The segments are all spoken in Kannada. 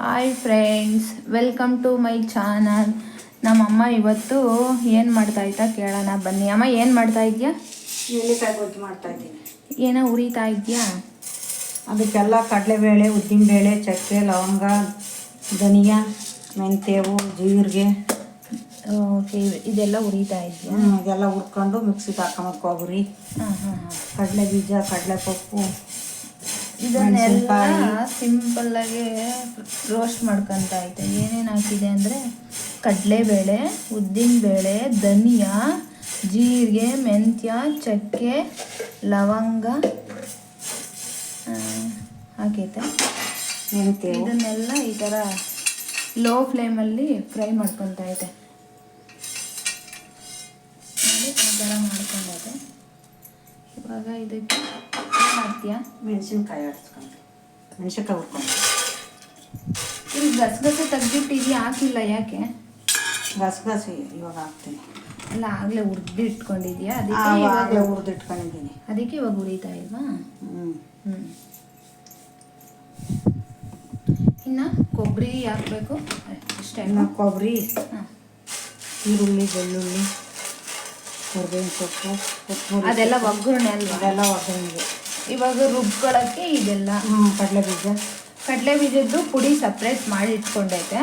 Hi friends, welcome to my channel. ನಮ್ಮಮ್ಮ ಇವತ್ತು ಏನು ಮಾಡ್ತಾಯಿದ್ದ ಕೇಳೋಣ ಬನ್ನಿ. ಅಮ್ಮ ಏನು ಮಾಡ್ತಾ ಇದೆಯಾ? ಎಳ್ಳಿಕಾಯಿ ಗೊಜ್ಜು ಮಾಡ್ತಾ ಇದ್ದೀನಿ. ಏನೋ ಉರಿತಾ ಇದೆಯಾ? ಅದಕ್ಕೆಲ್ಲ ಕಡಲೆಬೇಳೆ, ಉದ್ದಿನಬೇಳೆ, ಚಕ್ಕೆ, ಲವಂಗ, ಧನಿಯಾ, ಮೆಂತ್ಯವು, ಜೀರಿಗೆ, ಓಕೆ, ಇದೆಲ್ಲ ಉರಿತಾ ಇದೆಯಾ? ಇದೆಲ್ಲ ಹುರ್ಕೊಂಡು ಮಿಕ್ಸಿಗೆ ಹಾಕೊಂಬ ಕೊಬ್ಬರಿ, ಕಡಲೆ ಬೀಜ, ಕಡಲೆಪಪ್ಪು, ಇದನ್ನೆಲ್ಲ ಸಿಂಪಲ್ಲಾಗಿ ರೋಸ್ಟ್ ಮಾಡ್ಕೊತಾ ಐತೆ. ಏನೇನು ಹಾಕಿದೆ ಅಂದರೆ ಕಡಲೆಬೇಳೆ, ಉದ್ದಿನಬೇಳೆ, ಧನಿಯಾ, ಜೀರಿಗೆ, ಮೆಂತ್ಯ, ಚಕ್ಕೆ, ಲವಂಗ ಹಾಕೈತೆ. ಇದನ್ನೆಲ್ಲ ಈ ಥರ ಲೋ ಫ್ಲೇಮಲ್ಲಿ ಫ್ರೈ ಮಾಡ್ಕೊತಾ ಐತೆ. ನೋಡಿ, ಆ ಥರ ಮಾಡ್ಕೊಂಡೈತೆ. ಇವಾಗ ಇದಕ್ಕೆ ಏನು ಮಾಡ್ತೀಯಾ? ಮೆಣಸಿನ್ಕಾಯಿ ಆಡಿಸ್ಕೊಂಡು ಮೆಣಸಿನ್ಕಾಯಿ ಹುರ್ಕೊಂಡು ಇಲ್ಲಿ ಗಸಗಸೆ ತೆಗ್ದಿಟ್ಟಿದ್ಯಾ? ಹಾಕಿಲ್ಲ, ಯಾಕೆ? ಗಸಗಸೆ ಇವಾಗ ಹಾಕ್ತೀನಿ. ಅಲ್ಲ, ಆಗಲೇ ಹುರಿದು ಇಟ್ಕೊಂಡಿದ್ಯಾ? ಆಗಲೇ ಹುರಿದು ಇಟ್ಕೊಂಡಿದ್ದೀನಿ. ಅದಕ್ಕೆ ಇವಾಗ ಉರಿತಾ ಇಲ್ವಾ? ಇನ್ನು ಕೊಬ್ಬರಿ ಹಾಕಬೇಕು ಅಷ್ಟೇ. ಇನ್ನು ಕೊಬ್ಬರಿ, ಈರುಳ್ಳಿ, ಬೆಳ್ಳುಳ್ಳಿ, ಕರಿಬೇವಿನ ಸೊಪ್ಪು, ಕೊತ್ತಂಬರಿ, ಅದೆಲ್ಲ ಒಗ್ಗರಣೆ ಅಲ್ವಾ? ಅದೆಲ್ಲ ಒಗ್ಗರಣೆಗೆ. ಇವಾಗ ರುಬ್ಕೊಳ್ಳೋಕ್ಕೆ ಇದೆಲ್ಲ ಕಡಲೆ ಬೀಜದ್ದು ಪುಡಿ ಸಪ್ರೇಟ್ ಮಾಡಿ ಇಟ್ಕೊಂಡೈತೆ.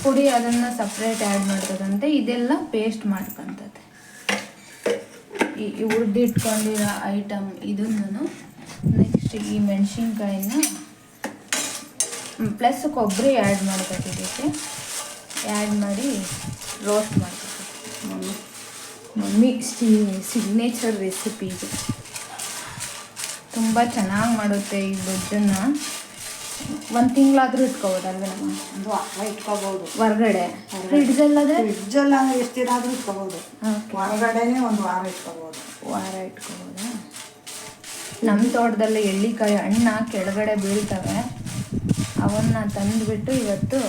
ಪುಡಿ ಅದನ್ನು ಸಪ್ರೇಟ್ ಆ್ಯಡ್ ಮಾಡ್ತದಂತೆ. ಇದೆಲ್ಲ ಪೇಸ್ಟ್ ಮಾಡ್ಕೊತದೆ. ಈ ಹುರಿದು ಇಟ್ಕೊಂಡಿರೋ ಐಟಮ್ ಇದನ್ನು ನೆಕ್ಸ್ಟ್ ಈ ಮೆಣಸಿನ್ಕಾಯಿನ ಪ್ಲಸ್ ಕೊಬ್ಬರಿ ಆ್ಯಡ್ ಮಾಡ್ಕೊತೀವಿ. ಇದಕ್ಕೆ ಆ್ಯಡ್ ಮಾಡಿ ರೋಸ್ಟ್ ಮಾಡ್ಕೊತೀವಿ. ಮಮ್ಮಿ ಸಿಗ್ನೇಚರ್ ರೆಸಿಪಿ ಇದು. ತುಂಬ ಚೆನ್ನಾಗಿ ಮಾಡುತ್ತೆ ಈ ಗೊಜ್ಜನ್ನು. 1 ತಿಂಗಳಾದರೂ ಇಟ್ಕೋಬೋದಲ್ವ ನಮ್ಮ? ಒಂದು ವಾರ ಇಟ್ಕೋಬೋದು ಹೊರ್ಗಡೆ. ಫ್ರಿಡ್ಜಲ್ಲಾದರೆ ಎಷ್ಟು ದಿನ ಆದರೂ ಇಟ್ಕೋಬೋದು. ಹೊರಗಡೆನೇ ಒಂದು ವಾರ ಇಟ್ಕೋಬೋದು. ಇಟ್ಕೋಬೋದಾ? ನಮ್ಮ ತೋಟದಲ್ಲಿ ಎಳ್ಳಿಕಾಯಿ ಹಣ್ಣ ಕೆಳಗಡೆ ಬೀಳ್ತವೆ. ಅವನ್ನ ತಂದುಬಿಟ್ಟು ಇವತ್ತು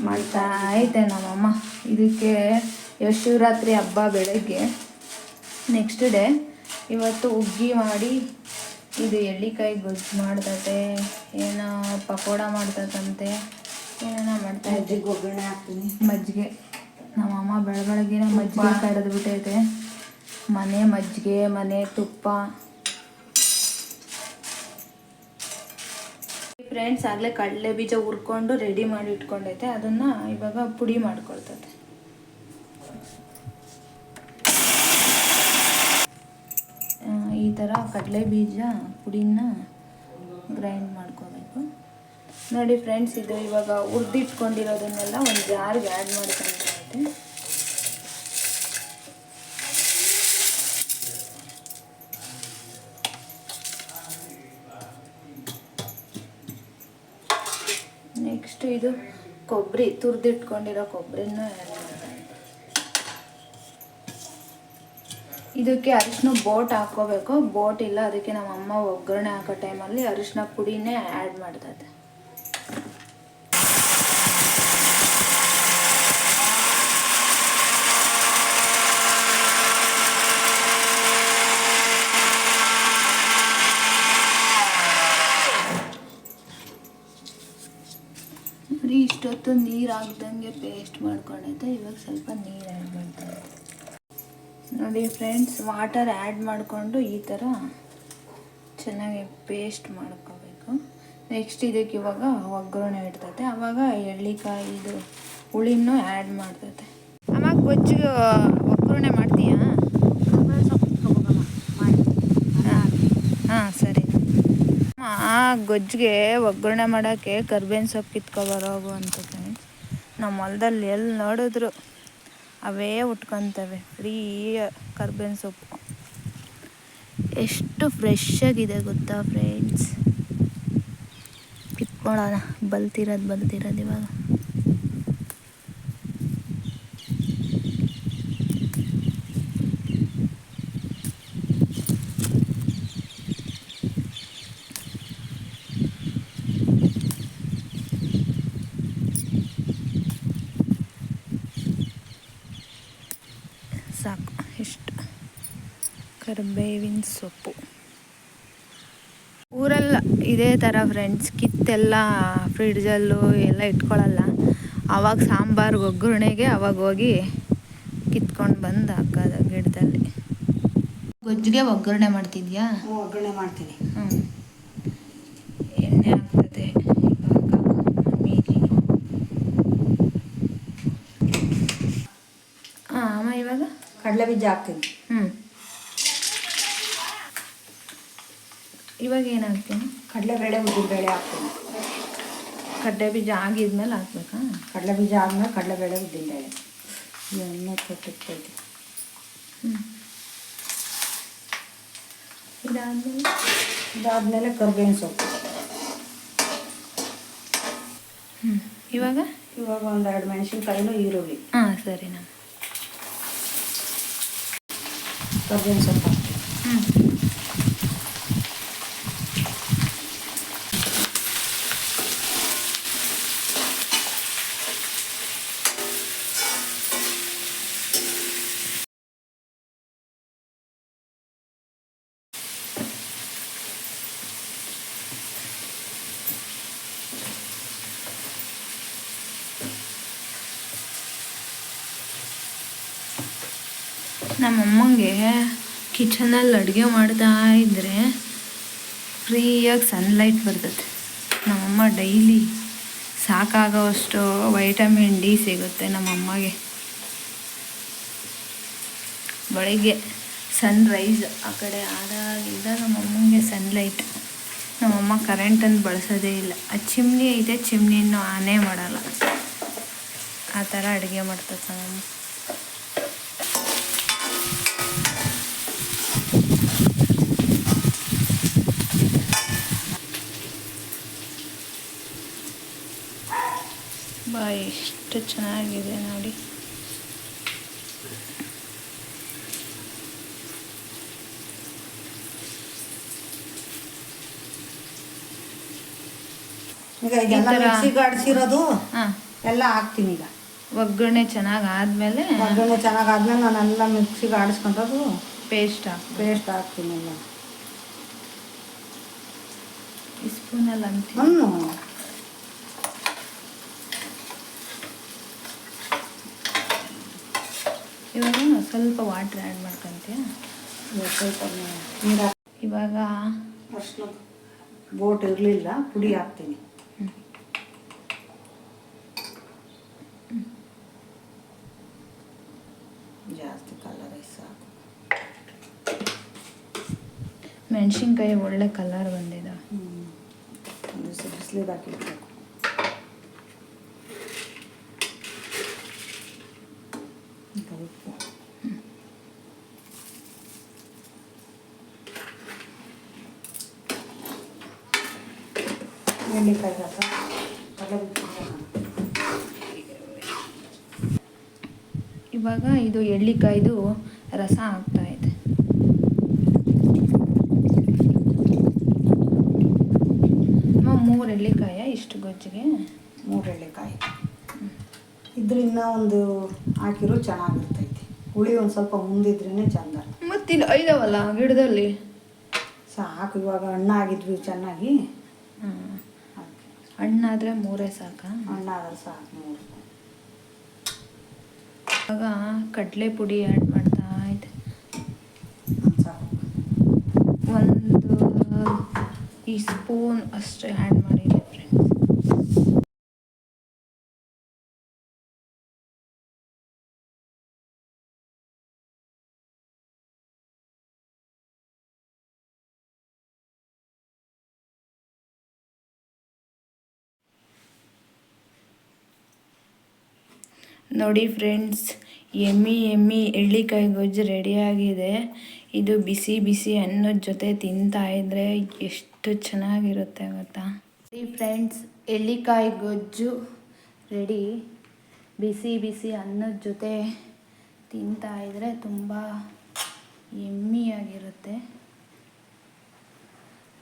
ಮಾಡ್ತಾ ಐತೆ ನಮ್ಮಮ್ಮ. ಇದಕ್ಕೆ ಶಿವರಾತ್ರಿ ಹಬ್ಬ ಬೆಳಗ್ಗೆ ನೆಕ್ಸ್ಟ್ ಡೇ. ಇವತ್ತು ಹುಗ್ಗಿ ಮಾಡಿ ಇದು ಎಳ್ಳಿಕಾಯಿ ಗೊಜ್ಜು ಮಾಡ್ತತೆ. ಏನೋ ಪಕೋಡ ಮಾಡ್ತದಂತೆ, ಏನೇನೋ ಮಾಡ್ತಾ ಇದ್ದೆ. ಒಗ್ಗರಣೆ ಹಾಕ್ತೀನಿ. ಮಜ್ಜಿಗೆ ನಮ್ಮಮ್ಮ ಬೆಳಗಿನ ಮಜ್ಜಿಗೆ ಕಡಿದು ಬಿಟ್ಟೈತೆ. ಮನೆ ಮಜ್ಜಿಗೆ, ಮನೆ ತುಪ್ಪ. ಫ್ರೆಂಡ್ಸ್, ಆಗಲೇ ಕಡಲೆ ಬೀಜ ಹುರ್ಕೊಂಡು ರೆಡಿ ಮಾಡಿ ಇಟ್ಕೊಂಡೈತೆ. ಅದನ್ನು ಇವಾಗ ಪುಡಿ ಮಾಡ್ಕೊಳ್ತದೆ. ಈ ಥರ ಕಡಲೆ ಬೀಜ ಪುಡಿನ ಗ್ರೈಂಡ್ ಮಾಡ್ಕೋಬೇಕು. ನೋಡಿ ಫ್ರೆಂಡ್ಸ್, ಇದು ಇವಾಗ ಹುರಿದಿಟ್ಕೊಂಡಿರೋದನ್ನೆಲ್ಲ ಒಂದು ಜಾರ್ಗೆ ಆ್ಯಡ್ ಮಾಡ್ಕೊಂಡ್ರೆ ನೆಕ್ಸ್ಟ್ ಇದು ಕೊಬ್ಬರಿ, ತುರಿದಿಟ್ಕೊಂಡಿರೋ ಕೊಬ್ಬರಿನ ಆ್ಯಡ್ ಮಾಡ್ತೀನಿ. ಇದಕ್ಕೆ ಅರಿಶಿನ ಬೋಟ್ ಹಾಕ್ಕೋಬೇಕು. ಬೋಟ್ ಇಲ್ಲ, ಅದಕ್ಕೆ ನಮ್ಮಮ್ಮ ಒಗ್ಗರಣೆ ಹಾಕೋ ಟೈಮಲ್ಲಿ ಅರಿಶಿನ ಪುಡಿನೇ ಆ್ಯಡ್ ಮಾಡ್ತದೆ. ನೋಡಿ, ಇಷ್ಟೊತ್ತು ನೀರು ಹಾಕ್ದಂಗೆ ಪೇಸ್ಟ್ ಮಾಡ್ಕೊಂಡೈತೆ. ಇವಾಗ ಸ್ವಲ್ಪ ನೀರು ಆ್ಯಡ್ ಮಾಡ್ತಾರೆ. ನೋಡಿ ಫ್ರೆಂಡ್ಸ್, ವಾಟರ್ ಆ್ಯಡ್ ಮಾಡಿಕೊಂಡು ಈ ಥರ ಚೆನ್ನಾಗಿ ಪೇಸ್ಟ್ ಮಾಡ್ಕೋಬೇಕು. ನೆಕ್ಸ್ಟ್ ಇದಕ್ಕೆ ಇವಾಗ ಒಗ್ಗರಣೆ ಇಡ್ತದೆ. ಆವಾಗ ಎಳ್ಳಿಕಾಯಿ ಇದು ಹುಳಿನೂ ಆ್ಯಡ್ ಮಾಡ್ತದೆ. ಅಮ್ಮ, ಗೊಜ್ಜಿಗೆ ಒಗ್ಗರಣೆ ಮಾಡ್ತೀಯಾ? ಹಾಂ, ಸರಿ. ಆ ಗೊಜ್ಜಿಗೆ ಒಗ್ಗರಣೆ ಮಾಡೋಕ್ಕೆ ಕರ್ಬೇವಿನ ಸೊಪ್ಪು ಕಿತ್ಕೊಬರೋಗು ಅಂತ ಫ್ರೆಂಡ್ಸ್. ನಮ್ಮ ಹೊಲದಲ್ಲಿ ಎಲ್ಲಿ ನೋಡಿದ್ರು ಅವೇ ಉಟ್ಕೊತವೆ. ಫ್ರೀ ಕರ್ಬೇವಿನ ಸೊಪ್ಪು ಎಷ್ಟು ಫ್ರೆಶ್ ಆಗಿದೆ ಗೊತ್ತಾ ಫ್ರೆಂಡ್ಸ್? ಕಿತ್ಕೊಳ್ಳೋಣ. ಬಲ್ತಿರೋದು ಇವಾಗ. ಸಾಕು, ಇಷ್ಟು ಕರಿಬೇವಿನ ಸೊಪ್ಪು. ಊರೆಲ್ಲ ಇದೇ ಥರ ಫ್ರೆಂಡ್ಸ್, ಕಿತ್ತೆಲ್ಲ ಫ್ರಿಡ್ಜಲ್ಲೂ ಎಲ್ಲ ಇಟ್ಕೊಳ್ಳಲ್ಲ. ಆವಾಗ ಸಾಂಬಾರ್ಗೆ ಒಗ್ಗರಣೆಗೆ ಅವಾಗ ಹೋಗಿ ಕಿತ್ಕೊಂಡು ಬಂದು ಹಾಕೋದು ಗಿಡದಲ್ಲಿ. ಗೊಜ್ಜಿಗೆ ಒಗ್ಗರಣೆ ಮಾಡ್ತಿದ್ಯಾ? ಒಗ್ಗರಣೆ ಮಾಡ್ತೀನಿ. ಎಣ್ಣೆ ಆಗ್ತದೆ ಇವಾಗ ಮೀರಿ. ಅಮ್ಮ ಇವಾಗ ಕಡಲೆ ಬೀಜ ಹಾಕ್ತೀನಿ. ಇವಾಗ ಏನು ಹಾಕ್ತೀನಿ? ಕಡಲೆಬೇಳೆ ಉದ್ದಿನಬೇಳೆ ಹಾಕ್ತೀನಿ. ಕಡಲೆ ಬೀಜ ಆಗಿದ್ಮೇಲೆ ಹಾಕ್ಬೇಕಾ? ಕಡಲೆ ಬೀಜ ಆದ್ಮೇಲೆ ಕಡಲೆಬೇಳೆ ಉದ್ದಿನಬೇಳೆ ಎಣ್ಣೆ ಕೊಟ್ಟಿರ್ತೈತಿ. ಇದಾದ್ಮೇಲೆ ಕರ್ಬೇವಿನ ಸೊಪ್ಪು. ಇವಾಗ ಒಂದು 2 ಮೆಣಸಿನ್ಕಾಯಿನೂ ಈರುಳ್ಳಿ. ಸರಿನಾ. ಕರ್ಬೇವಿನ ಸೊಪ್ಪು ಹಾಕ್ತೀನಿ. ನಮ್ಮಮ್ಮಂಗೆ ಕಿಚನಲ್ಲಿ ಅಡುಗೆ ಮಾಡ್ತಾ ಇದ್ದರೆ ಫ್ರೀಯಾಗಿ ಸನ್ಲೈಟ್ ಬರ್ತದೆ. ನಮ್ಮಮ್ಮ ಡೈಲಿ ಸಾಕಾಗೋವಷ್ಟು ವೈಟಮಿನ್ ಡಿ ಸಿಗುತ್ತೆ ನಮ್ಮಮ್ಮಗೆ. ಬೆಳಿಗ್ಗೆ ಸನ್ರೈಸ್ ಆ ಕಡೆ ಆದಾಗಿಂದ ನಮ್ಮಮ್ಮಂಗೆ ಸನ್ಲೈಟ್. ನಮ್ಮಮ್ಮ ಕರೆಂಟನ್ನು ಬಳಸೋದೇ ಇಲ್ಲ. ಆ ಚಿಮ್ನಿ ಇದೆ, ಚಿಮ್ನಿನೂ ಆನೇ ಮಾಡಲ್ಲ. ಆ ಥರ ಅಡುಗೆ ಮಾಡ್ತದೆ ನಮ್ಮಮ್ಮ. ಎಷ್ಟು ಚೆನ್ನಾಗಿದೆ ನೋಡಿ. ಈಗ ಇದೆಲ್ಲ ಮಿಕ್ಸಿಗೆ ಆಡಿಸಿರೋದು ಎಲ್ಲ ಹಾಕ್ತೀನಿ. ಈಗ ಒಗ್ಗರಣೆ ಚೆನ್ನಾಗಿ ಆದಮೇಲೆ ನಾನೆಲ್ಲ ಮಿಕ್ಸಿಗೆ ಆಡಿಸ್ಕೊಂಡದು ಪೇಸ್ಟ್ ಹಾಕ್ತೀನಿ. ಎಲ್ಲ ಈ ಸ್ಪೂನಲ್ಲಿ ಅಂತ ಇವಾಗ ಸ್ವಲ್ಪ ವಾಟ್ರ್ ಆ್ಯಡ್ ಮಾಡ್ಕೊಂತೀಯ. ಸ್ವಲ್ಪ ನೀರು ಇವಾಗ ಅಷ್ಟು ಬೋಟ್ ಇರಲಿಲ್ಲ, ಪುಡಿ ಹಾಕ್ತೀನಿ. ಜಾಸ್ತಿ ಕಲರ್ ಸಾಕು. ಮೆಣಸಿನ್ಕಾಯಿ ಒಳ್ಳೆ ಕಲರ್ ಬಂದಿದೆ. ಬಿಸಿಲಿಗೆ ಹಾಕಿರ್ಬೇಕು. ಎಣ್ಣೆಕಾಯಿ ಇವಾಗ ಇದು ಎಳ್ಳಿಕಾಯ್ದು ರಸ ಆಗ್ತಾ ಇದೆ. ಮೂರು ಎಳ್ಳಿಕಾಯ ಇಷ್ಟು ಗೊಜ್ಜಿಗೆ? 3 ಎಳ್ಳಿಕಾಯಿ ಇದ್ರೆ ಇನ್ನೂ ಒಂದು ಹಾಕಿರೋ ಚೆನ್ನಾಗಿರ್ತೈತಿ. ಹುಳಿ ಒಂದು ಸ್ವಲ್ಪ ಮುಂದಿದ್ರೇ ಚಂದ. ಮತ್ತಿಲ್ಲಿ ಐದವಲ್ಲ ಗಿಡದಲ್ಲಿ ಸಾಕು. ಇವಾಗ ಹಣ್ಣಾಗಿದ್ವಿ ಚೆನ್ನಾಗಿ. ಹಣ್ಣಾದರೆ 3 ಸಾಕಾ? ಹಣ್ಣಾದ್ರೆ ಸಾಕು 3. ಇವಾಗ ಕಡಲೆ ಪುಡಿ ಆ್ಯಡ್ ಮಾಡ್ತಾ ಇದೆ. ಸಾಕು. 1 ಈ ಸ್ಪೂನ್ ಅಷ್ಟೇ ಆ್ಯಡ್ ಮಾಡಿದೆ ಫ್ರೆಂಡ್ಸ್. ನೋಡಿ ಫ್ರೆಂಡ್ಸ್, ಎಮ್ಮಿ ಎಳ್ಳಿಕಾಯಿ ಗೊಜ್ಜು ರೆಡಿಯಾಗಿದೆ. ಇದು ಬಿಸಿ ಬಿಸಿ ಅನ್ನದ ಜೊತೆ ತಿಂತಾ ಇದ್ದರೆ ಎಷ್ಟು ಚೆನ್ನಾಗಿರುತ್ತೆ ಗೊತ್ತಾ. ಫ್ರೆಂಡ್ಸ್, ಎಳ್ಳಿಕಾಯಿ ಗೊಜ್ಜು ರೆಡಿ. ಬಿಸಿ ಬಿಸಿ ಅನ್ನದ ಜೊತೆ ತಿಂತಾ ಇದ್ದರೆ ತುಂಬ ಯಮ್ಮಿಯಾಗಿರುತ್ತೆ.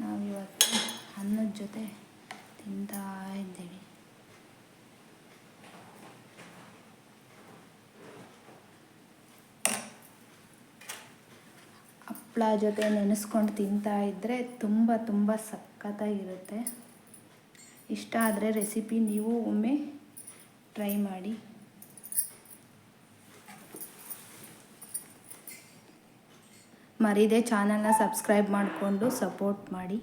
ನಾವಿವತ್ತು ಅನ್ನದ ಜೊತೆ ತಿಂತಾ ಇದ್ದೀವಿ. ಹಪ್ಪಳ ಜೊತೆ ನೆನೆಸ್ಕೊಂಡು ತಿಂತಾ ಇದ್ದರೆ ತುಂಬ ತುಂಬ ಸಖತ್ತಾಗಿರುತ್ತೆ. ಇಷ್ಟ ಆದರೆ ರೆಸಿಪಿ ನೀವು ಒಮ್ಮೆ ಟ್ರೈ ಮಾಡಿ. ಮರೀದೆ ಚಾನಲ್ನ ಸಬ್ಸ್ಕ್ರೈಬ್ ಮಾಡಿಕೊಂಡು ಸಪೋರ್ಟ್ ಮಾಡಿ.